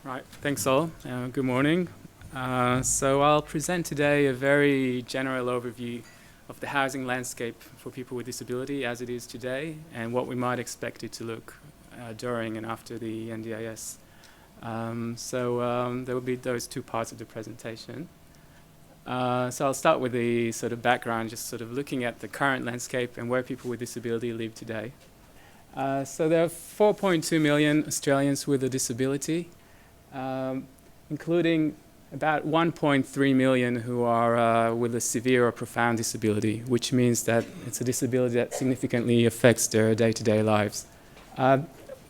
Right, thanks all. Good morning. So I'll present today a very general overview of the housing landscape for people with disability as it is today and what we might expect it to look during and after the NDIS. There will be those two parts of the presentation. So I'll start with the sort of background, just sort of looking at the current landscape and where people with disability live today. So there are 4.2 million Australians with a disability, including about 1.3 million who are with a severe or profound disability, which means that it's a disability that significantly affects their day-to-day lives.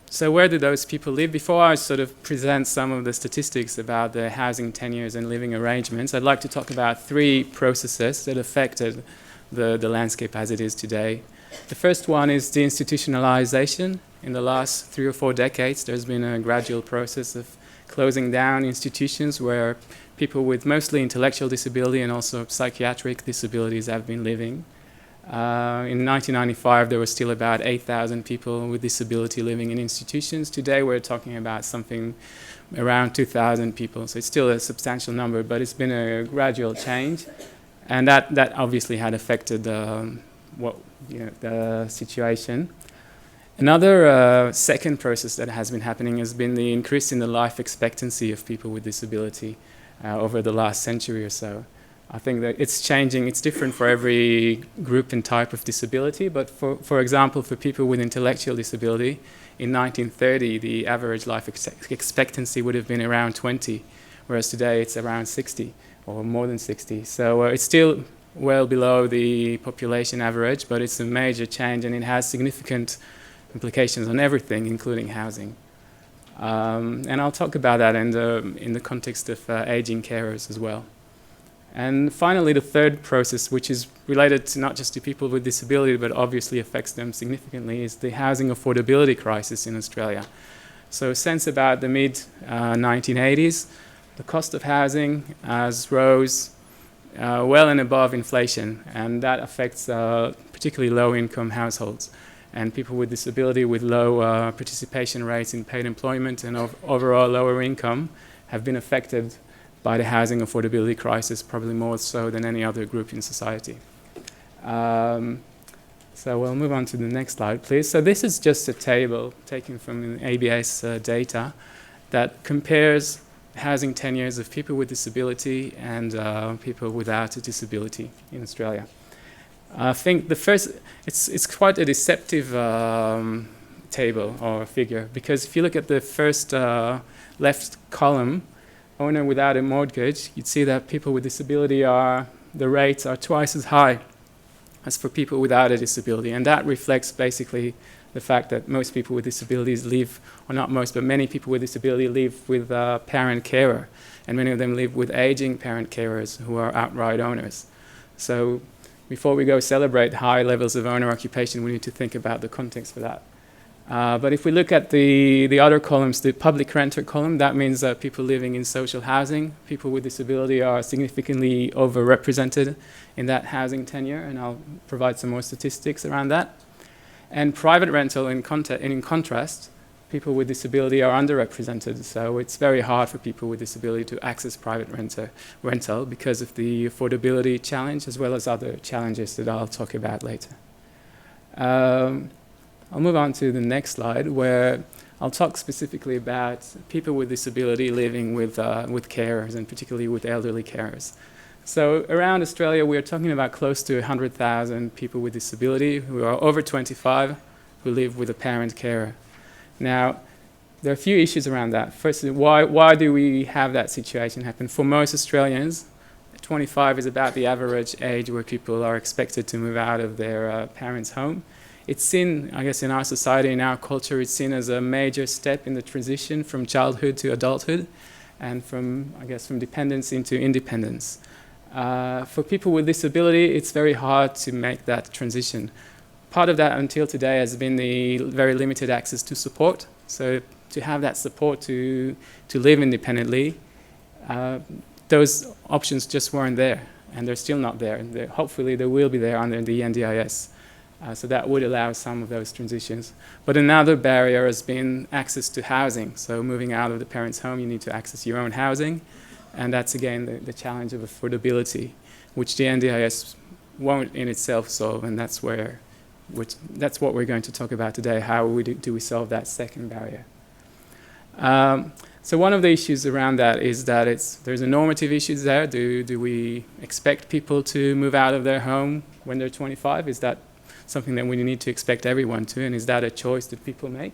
So where do those people live? Before I sort of present some of the statistics about the housing tenures and living arrangements, I'd like to talk about three processes that affected the landscape as it is today. The first one is the institutionalization. In the last 3 or 4 decades, there's been a gradual process of closing down institutions where people with mostly intellectual disability and also psychiatric disabilities have been living. In 1995, there were still about 8,000 people with disability living in institutions. Today, we're talking about something around 2,000 people. So it's still a substantial number, but it's been a gradual change. And that obviously had affected the situation. Another second process that has been happening has been the increase in the life expectancy of people with disability over the last century or so. I think that it's changing. It's different for every group and type of disability, but for example, for people with intellectual disability, in 1930, the average life expectancy would have been around 20, whereas today it's around 60 or more than 60. So it's still well below the population average, but it's a major change and it has significant implications on everything, including housing. And I'll talk about that in the context of aging carers as well. And finally, the third process, which is related to not just to people with disability, but obviously affects them significantly, is the housing affordability crisis in Australia. So since about the mid-1980s, the cost of housing has rose well and above inflation, and that affects particularly low-income households and people with disability with low participation rates in paid employment and overall lower income have been affected by the housing affordability crisis, probably more so than any other group in society. So we'll move on to the next slide, please. So this is just a table taken from the ABS data that compares housing tenures of people with disability and people without a disability in Australia. I think it's quite a deceptive table or figure, because if you look at the first left column, owner without a mortgage, you'd see that people with disability the rates are twice as high as for people without a disability. And that reflects basically the fact that most people with disabilities live, or not most, but many people with disability live with a parent carer. And many of them live with aging parent carers who are outright owners. So before we go celebrate high levels of owner occupation, we need to think about the context for that. But if we look at the other columns, the public renter column, that means that people living in social housing, people with disability are significantly overrepresented in that housing tenure, and I'll provide some more statistics around that. And private rental, in contrast, people with disability are underrepresented, so it's very hard for people with disability to access private rental because of the affordability challenge as well as other challenges that I'll talk about later. I'll move on to the next slide, where I'll talk specifically about people with disability living with carers, and particularly with elderly carers. So around Australia, we're talking about close to 100,000 people with disability who are over 25 who live with a parent carer. Now, there are a few issues around that. First, why do we have that situation happen? For most Australians, 25 is about the average age where people are expected to move out of their parents' home. It's seen, I guess, in our society, in our culture, it's seen as a major step in the transition from childhood to adulthood and from dependence into independence. For people with disability, it's very hard to make that transition. Part of that until today has been the very limited access to support. So to have that support to live independently, those options just weren't there, and they're still not there. Hopefully they will be there under the NDIS. So that would allow some of those transitions. But another barrier has been access to housing. So moving out of the parents' home, you need to access your own housing. And that's, again, the challenge of affordability, which the NDIS won't in itself solve. And that's what we're going to talk about today. How do we solve that second barrier? So one of the issues around that is that there's a normative issues there. Do we expect people to move out of their home when they're 25? Is that something that we need to expect everyone to, and is that a choice that people make?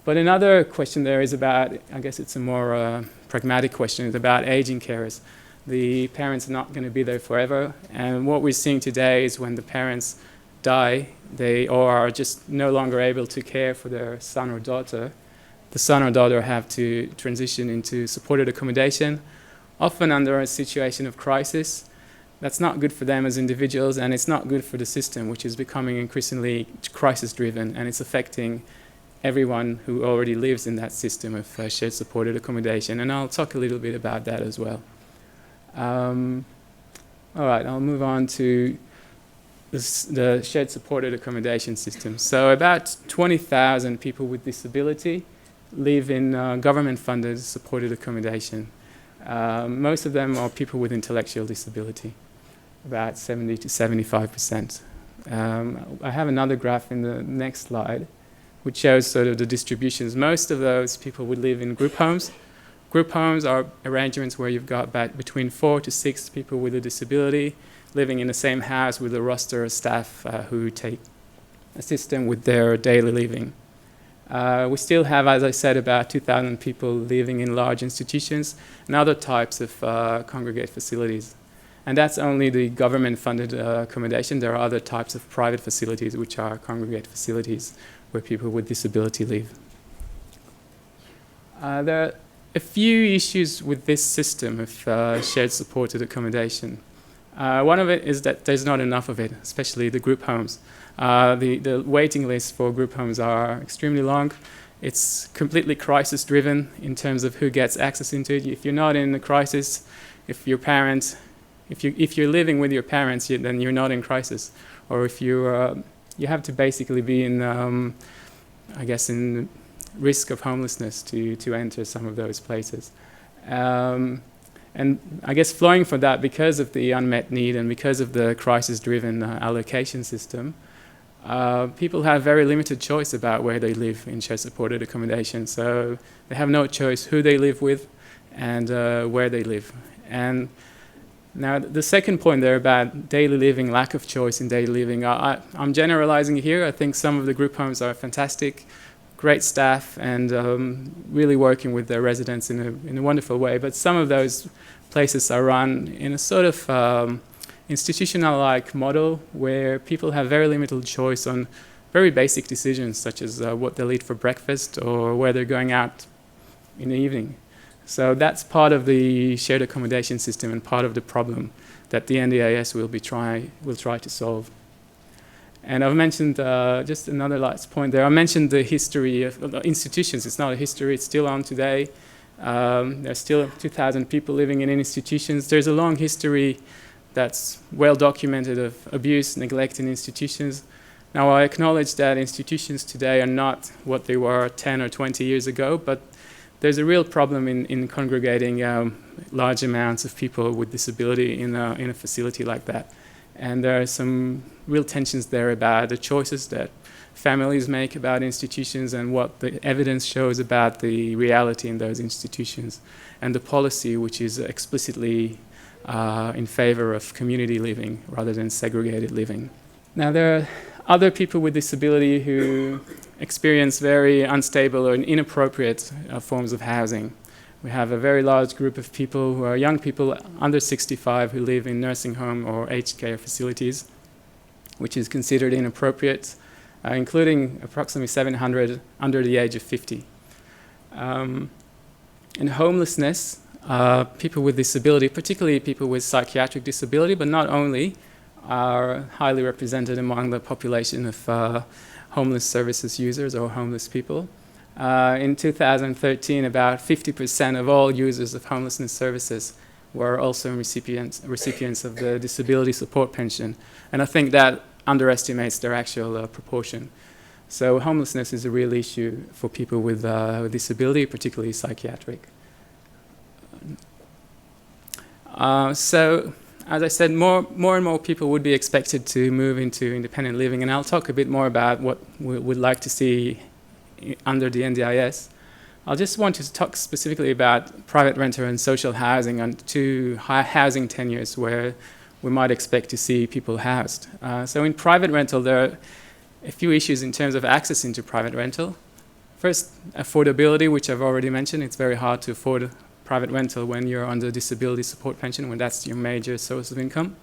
But another question there is about, I guess it's a more pragmatic question, it's about aging carers. The parents are not going to be there forever, and what we're seeing today is when the parents die, they are just no longer able to care for their son or daughter. The son or daughter have to transition into supported accommodation, often under a situation of crisis. That's not good for them as individuals, and it's not good for the system, which is becoming increasingly crisis-driven, and it's affecting everyone who already lives in that system of shared supported accommodation. And I'll talk a little bit about that as well. All right, I'll move on to the shared supported accommodation system. So about 20,000 people with disability live in government-funded supported accommodation. Most of them are people with intellectual disability, about 70 to 75%. I have another graph in the next slide, which shows sort of the distributions. Most of those people would live in group homes. Group homes are arrangements where you've got between 4 to 6 people with a disability living in the same house with a roster of staff who assist them with their daily living. We still have, as I said, about 2,000 people living in large institutions and other types of congregate facilities. And that's only the government-funded accommodation. There are other types of private facilities, which are congregate facilities, where people with disability live. There are a few issues with this system of shared supported accommodation. One of it is that there's not enough of it, especially the group homes. The waiting lists for group homes are extremely long. It's completely crisis-driven in terms of who gets access into it. If you're not in a crisis, if you're living with your parents, then you're not in crisis. Or if you have to basically be in, I guess, in risk of homelessness to enter some of those places. And I guess flowing from that, because of the unmet need and because of the crisis-driven allocation system, people have very limited choice about where they live in shared supported accommodation. So they have no choice who they live with and where they live. And now the second point there about daily living, lack of choice in daily living, I'm generalizing here. I think some of the group homes are fantastic, great staff, and really working with their residents in a wonderful way. But some of those places are run in a sort of institutional-like model where people have very limited choice on very basic decisions, such as what they'll eat for breakfast or where they're going out in the evening. So that's part of the shared accommodation system and part of the problem that the NDIS will try to solve. And I've mentioned just another last point there. I mentioned the history of institutions. It's not a history, it's still on today. There's still 2,000 people living in institutions. There's a long history that's well documented of abuse, neglect in institutions. Now, I acknowledge that institutions today are not what they were 10 or 20 years ago, but there's a real problem in congregating large amounts of people with disability in a facility like that. And there are some real tensions there about the choices that families make about institutions and what the evidence shows about the reality in those institutions, and the policy which is explicitly in favor of community living rather than segregated living. Now, there are other people with disability who experience very unstable or inappropriate forms of housing. We have a very large group of people who are young people under 65 who live in nursing home or aged care facilities, which is considered inappropriate, including approximately 700 under the age of 50. In homelessness, people with disability, particularly people with psychiatric disability, but not only, are highly represented among the population of homeless services users or homeless people. In 2013, about 50% of all users of homelessness services were also recipients of the disability support pension. And I think that underestimates their actual proportion. So homelessness is a real issue for people with disability, particularly psychiatric. So, as I said, more and more people would be expected to move into independent living, and I'll talk a bit more about what we would like to see under the NDIS. I just want to talk specifically about private rental and social housing on two housing tenures where we might expect to see people housed. So in private rental, there are a few issues in terms of access into private rental. First, affordability, which I've already mentioned. It's very hard to afford private rental when you're on the disability support pension, when that's your major source of income.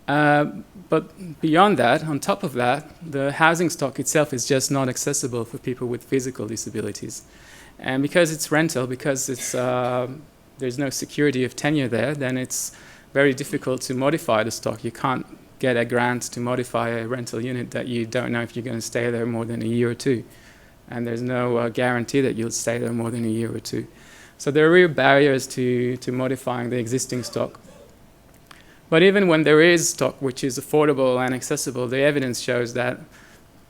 But beyond that, on top of that, the housing stock itself is just not accessible for people with physical disabilities. And because it's rental, because there's no security of tenure there, then it's very difficult to modify the stock. You can't get a grant to modify a rental unit that you don't know if you're going to stay there more than a year or two. And there's no guarantee that you'll stay there more than a year or two. So there are real barriers to modifying the existing stock. But even when there is stock which is affordable and accessible, the evidence shows that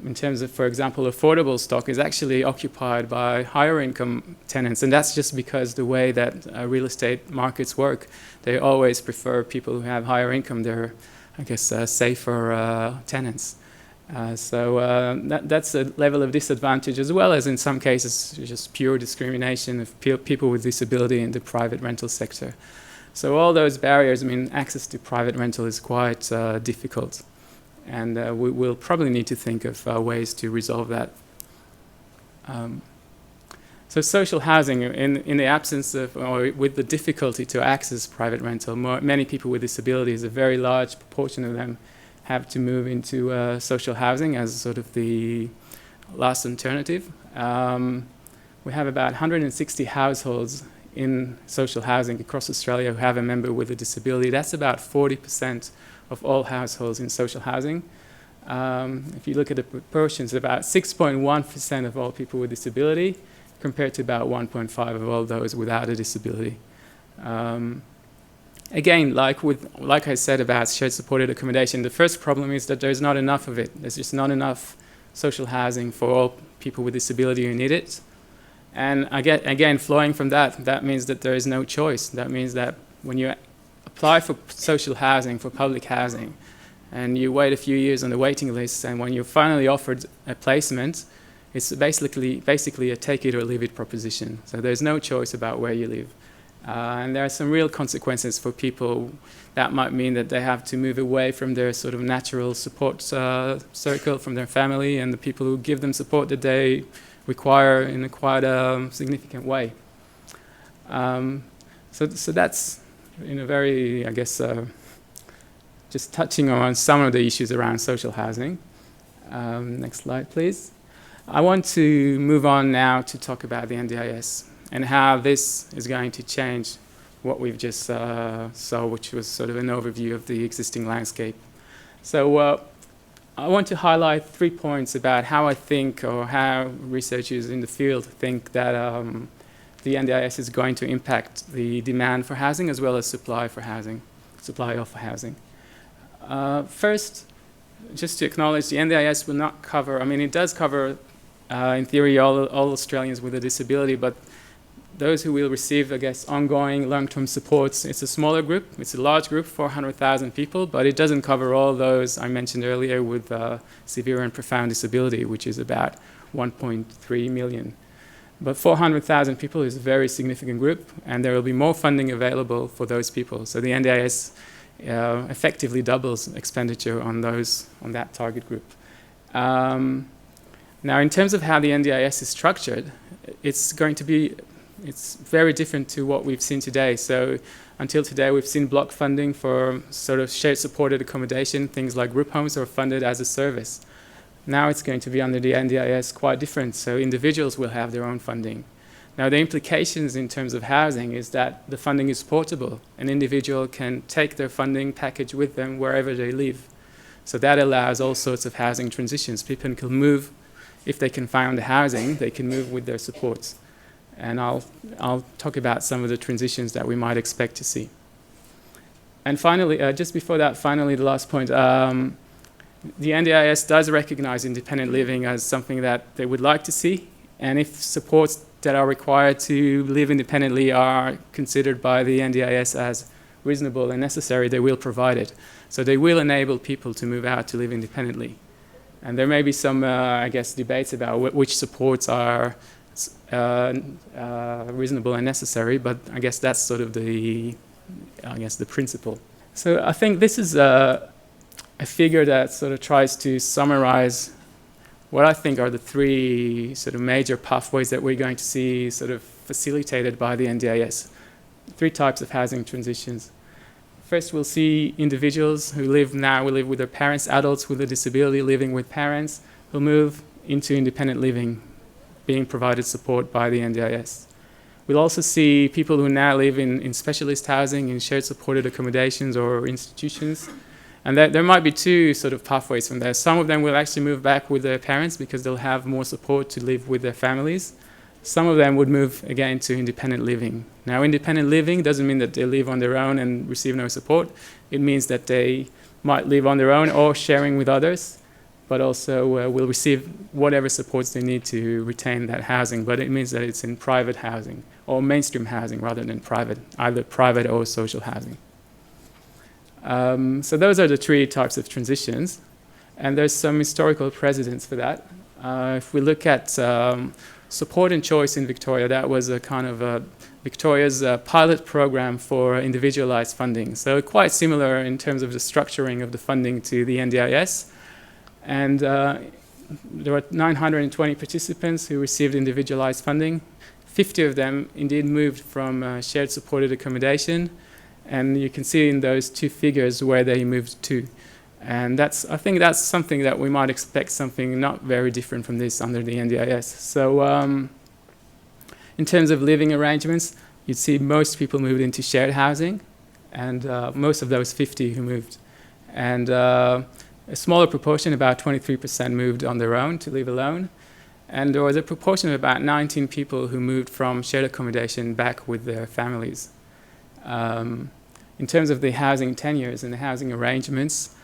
in terms of, for example, affordable stock is actually occupied by higher income tenants. And that's just because the way that real estate markets work, they always prefer people who have higher income. They're, I guess, safer tenants. So that's a level of disadvantage, as well as in some cases just pure discrimination of people with disability in the private rental sector. So all those barriers, I mean, access to private rental is quite difficult. And we'll probably need to think of ways to resolve that. So social housing, in the absence of, or with the difficulty to access private rental, many people with disabilities, a very large proportion of them, have to move into social housing as sort of the last alternative. We have about 160 households in social housing across Australia who have a member with a disability. That's about 40% of all households in social housing. If you look at the proportions, about 6.1% of all people with disability compared to about 1.5% of all those without a disability. Again, like I said about shared supported accommodation, the first problem is that there's not enough of it. There's just not enough social housing for all people with disability who need it. And again, flowing from that, that means that there is no choice. That means that when you apply for social housing, for public housing, and you wait a few years on the waiting list, and when you're finally offered a placement, it's basically a take it or leave it proposition. So there's no choice about where you live. And there are some real consequences for people. That might mean that they have to move away from their sort of natural support circle, from their family and the people who give them support that they require in a quite significant way. So that's in a very, I guess, just touching on some of the issues around social housing. Next slide, please. I want to move on now to talk about the NDIS and how this is going to change what we've just saw, which was sort of an overview of the existing landscape. So I want to highlight 3 points about how I think, or how researchers in the field think that the NDIS is going to impact the demand for housing as well as supply of housing. First, just to acknowledge, the NDIS will not cover, I mean, it does cover, in theory, all Australians with a disability, but those who will receive, I guess, ongoing long-term supports, it's a smaller group. It's a large group, 400,000 people, but it doesn't cover all those I mentioned earlier with severe and profound disability, which is about 1.3 million. But 400,000 people is a very significant group, and there will be more funding available for those people. So the NDIS effectively doubles expenditure on that target group. Now, in terms of how the NDIS is structured, it's very different to what we've seen today. So until today, we've seen block funding for sort of shared supported accommodation. Things like group homes are funded as a service. Now it's going to be under the NDIS quite different. So individuals will have their own funding. Now the implications in terms of housing is that the funding is portable. An individual can take their funding package with them wherever they live. So that allows all sorts of housing transitions. People can move, if they can find the housing, they can move with their supports. And I'll talk about some of the transitions that we might expect to see. And finally, just before that, the last point, The NDIS does recognize independent living as something that they would like to see, and if supports that are required to live independently are considered by the NDIS as reasonable and necessary, they will provide it. So they will enable people to move out to live independently. And there may be some, I guess, debates about which supports are reasonable and necessary, but I guess that's sort of the principle. So I think this is a figure that sort of tries to summarize what I think are the three sort of major pathways that we're going to see sort of facilitated by the NDIS. Three types of housing transitions. First, we'll see individuals who live with their parents, adults with a disability living with parents, who move into independent living, being provided support by the NDIS. We'll also see people who now live in specialist housing, in shared supported accommodations or institutions. And there might be two sort of pathways from there. Some of them will actually move back with their parents because they'll have more support to live with their families. Some of them would move again to independent living. Now, independent living doesn't mean that they live on their own and receive no support. It means that they might live on their own or sharing with others, but also will receive whatever supports they need to retain that housing. But it means that it's in private housing or mainstream housing rather than private, either private or social housing. So those are the three types of transitions, and there's some historical precedents for that. If we look at support and choice in Victoria, that was a kind of Victoria's pilot program for individualized funding. So quite similar in terms of the structuring of the funding to the NDIS. And there were 920 participants who received individualized funding. 50 of them indeed moved from shared supported accommodation. And you can see in those two figures where they moved to. And I think that's something that we might expect something not very different from this under the NDIS. So in terms of living arrangements, you'd see most people moved into shared housing, and most of those 50 who moved. And a smaller proportion, about 23%, moved on their own to live alone. And there was a proportion of about 19 people who moved from shared accommodation back with their families. In terms of the housing tenures and the housing arrangements,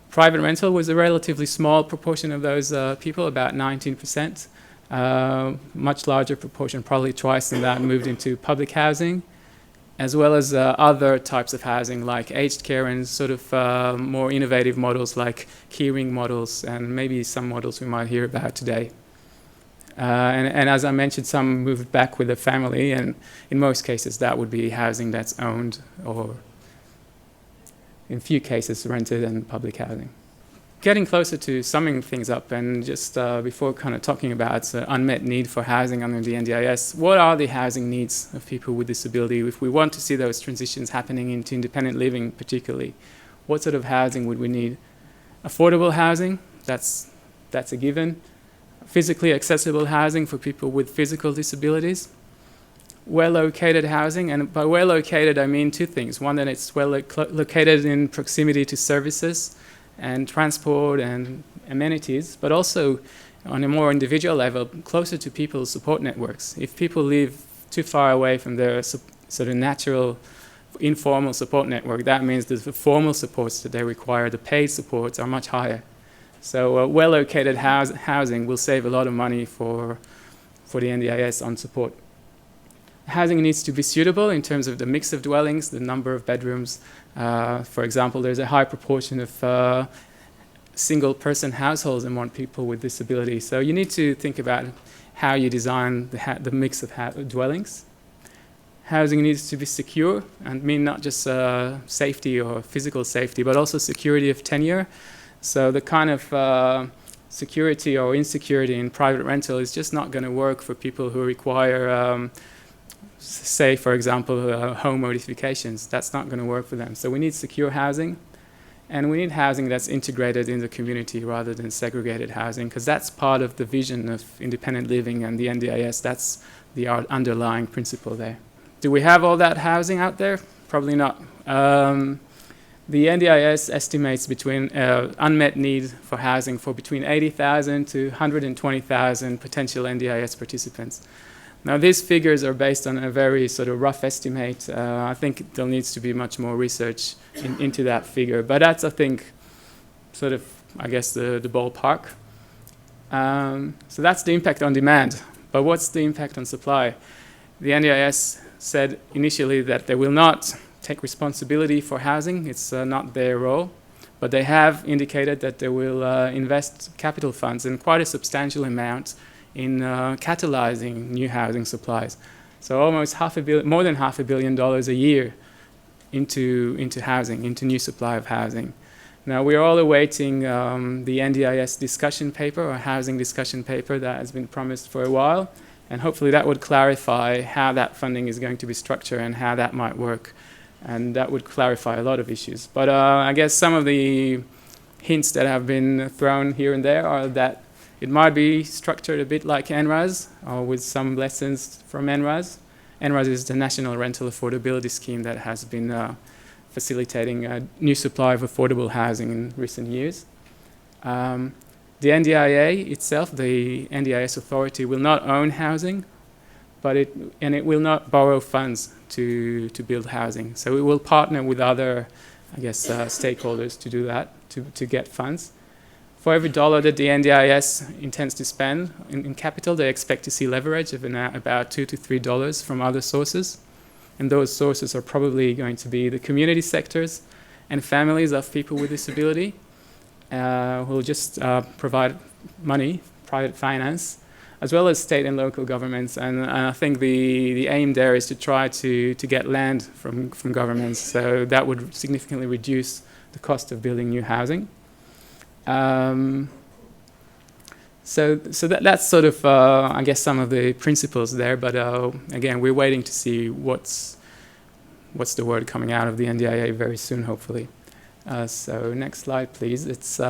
private rental was a relatively small proportion of those people, about 19%. Much larger proportion, probably twice than that, moved into public housing, as well as other types of housing like aged care and sort of more innovative models like keyring models and maybe some models we might hear about today. And as I mentioned, some moved back with their family, and in most cases that would be housing that's owned or, in few cases, rented and public housing. Getting closer to summing things up, and just before kind of talking about the unmet need for housing under the NDIS, what are the housing needs of people with disability? If we want to see those transitions happening into independent living particularly, what sort of housing would we need? Affordable housing, that's a given. Physically accessible housing for people with physical disabilities. Well-located housing, and by well-located I mean two things. One, that it's located in proximity to services and transport and amenities, but also on a more individual level, closer to people's support networks. If people live too far away from their sort of natural informal support network, that means that the formal supports that they require, the paid supports, are much higher. So well-located housing will save a lot of money for the NDIS on support. Housing needs to be suitable in terms of the mix of dwellings, the number of bedrooms. For example, there's a high proportion of single-person households among people with disability. So you need to think about how you design the mix of dwellings. Housing needs to be secure, and mean not just safety or physical safety, but also security of tenure. So the kind of security or insecurity in private rental is just not going to work for people who require, say, for example, home modifications. That's not going to work for them. So we need secure housing, and we need housing that's integrated in the community rather than segregated housing, because that's part of the vision of independent living and the NDIS. That's the underlying principle there. Do we have all that housing out there? Probably not. The NDIS estimates between unmet need for housing for between 80,000 to 120,000 potential NDIS participants. Now, these figures are based on a very sort of rough estimate. I think there needs to be much more research into that figure. But that's, I think, sort of I guess, the ballpark. So that's the impact on demand. But what's the impact on supply? The NDIS said initially that they will not take responsibility for housing. It's not their role. But they have indicated that they will invest capital funds in quite a substantial amount in catalyzing new housing supplies. So almost more than $500 million a year into housing, into new supply of housing. Now we're all awaiting the NDIS discussion paper, or housing discussion paper, that has been promised for a while, and hopefully that would clarify how that funding is going to be structured and how that might work, and that would clarify a lot of issues. But I guess some of the hints that have been thrown here and there are that it might be structured a bit like NRAS, or with some lessons from NRAS. NRAS is the National Rental Affordability Scheme that has been facilitating a new supply of affordable housing in recent years. The NDIA itself, the NDIS authority, will not own housing, but it will not borrow funds to build housing. So it will partner with other, I guess, stakeholders to do that, to get funds. For every dollar that the NDIS intends to spend in capital, they expect to see leverage of about $2 to $3 from other sources. And those sources are probably going to be the community sectors and families of people with disability, who will just provide money, private finance, as well as state and local governments. And I think the aim there is to try to get land from governments. So that would significantly reduce the cost of building new housing. So that's sort of, I guess, some of the principles there. But again, we're waiting to see what's the word coming out of the NDIA very soon, hopefully. So next slide, please. It's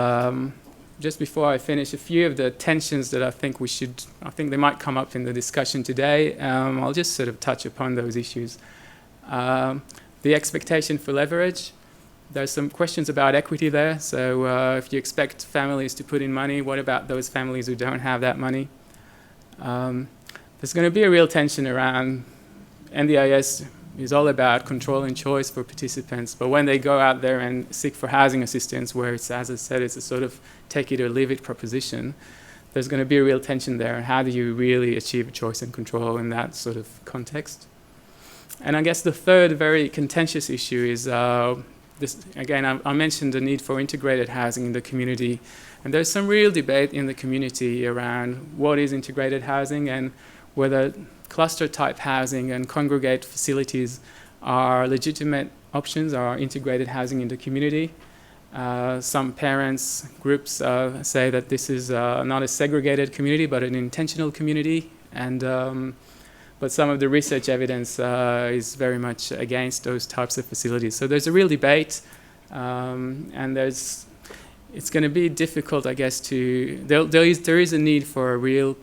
just before I finish, a few of the tensions that I think they might come up in the discussion today. I'll just sort of touch upon those issues. The expectation for leverage. There's some questions about equity there. So if you expect families to put in money, what about those families who don't have that money? There's going to be a real tension around NDIS is all about control and choice for participants. But when they go out there and seek for housing assistance, where it's, as I said, it's a sort of take it or leave it proposition, there's going to be a real tension there. How do you really achieve choice and control in that sort of context? And I guess the third very contentious issue is this. Again, I mentioned the need for integrated housing in the community. And there's some real debate in the community around what is integrated housing and whether cluster type housing and congregate facilities are legitimate options, or integrated housing in the community. Some parents groups say that this is not a segregated community but an intentional community, and but some of the research evidence is very much against those types of facilities. So there's a real debate, and it's going to be difficult, I guess, there is a need for a real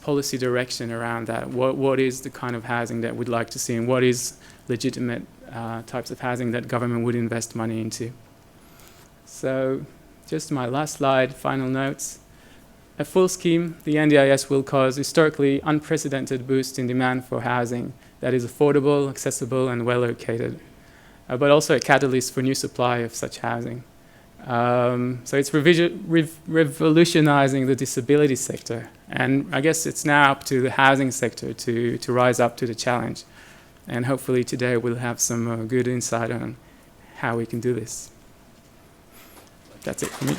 policy direction around that. What is the kind of housing that we'd like to see, and what is legitimate types of housing that government would invest money into? So just my last slide, final notes. A full scheme, the NDIS will cause historically unprecedented boost in demand for housing that is affordable, accessible, and well located, but also a catalyst for new supply of such housing. So it's revolutionizing the disability sector, and I guess it's now up to the housing sector to rise up to the challenge, and hopefully today we'll have some good insight on how we can do this. That's it for me.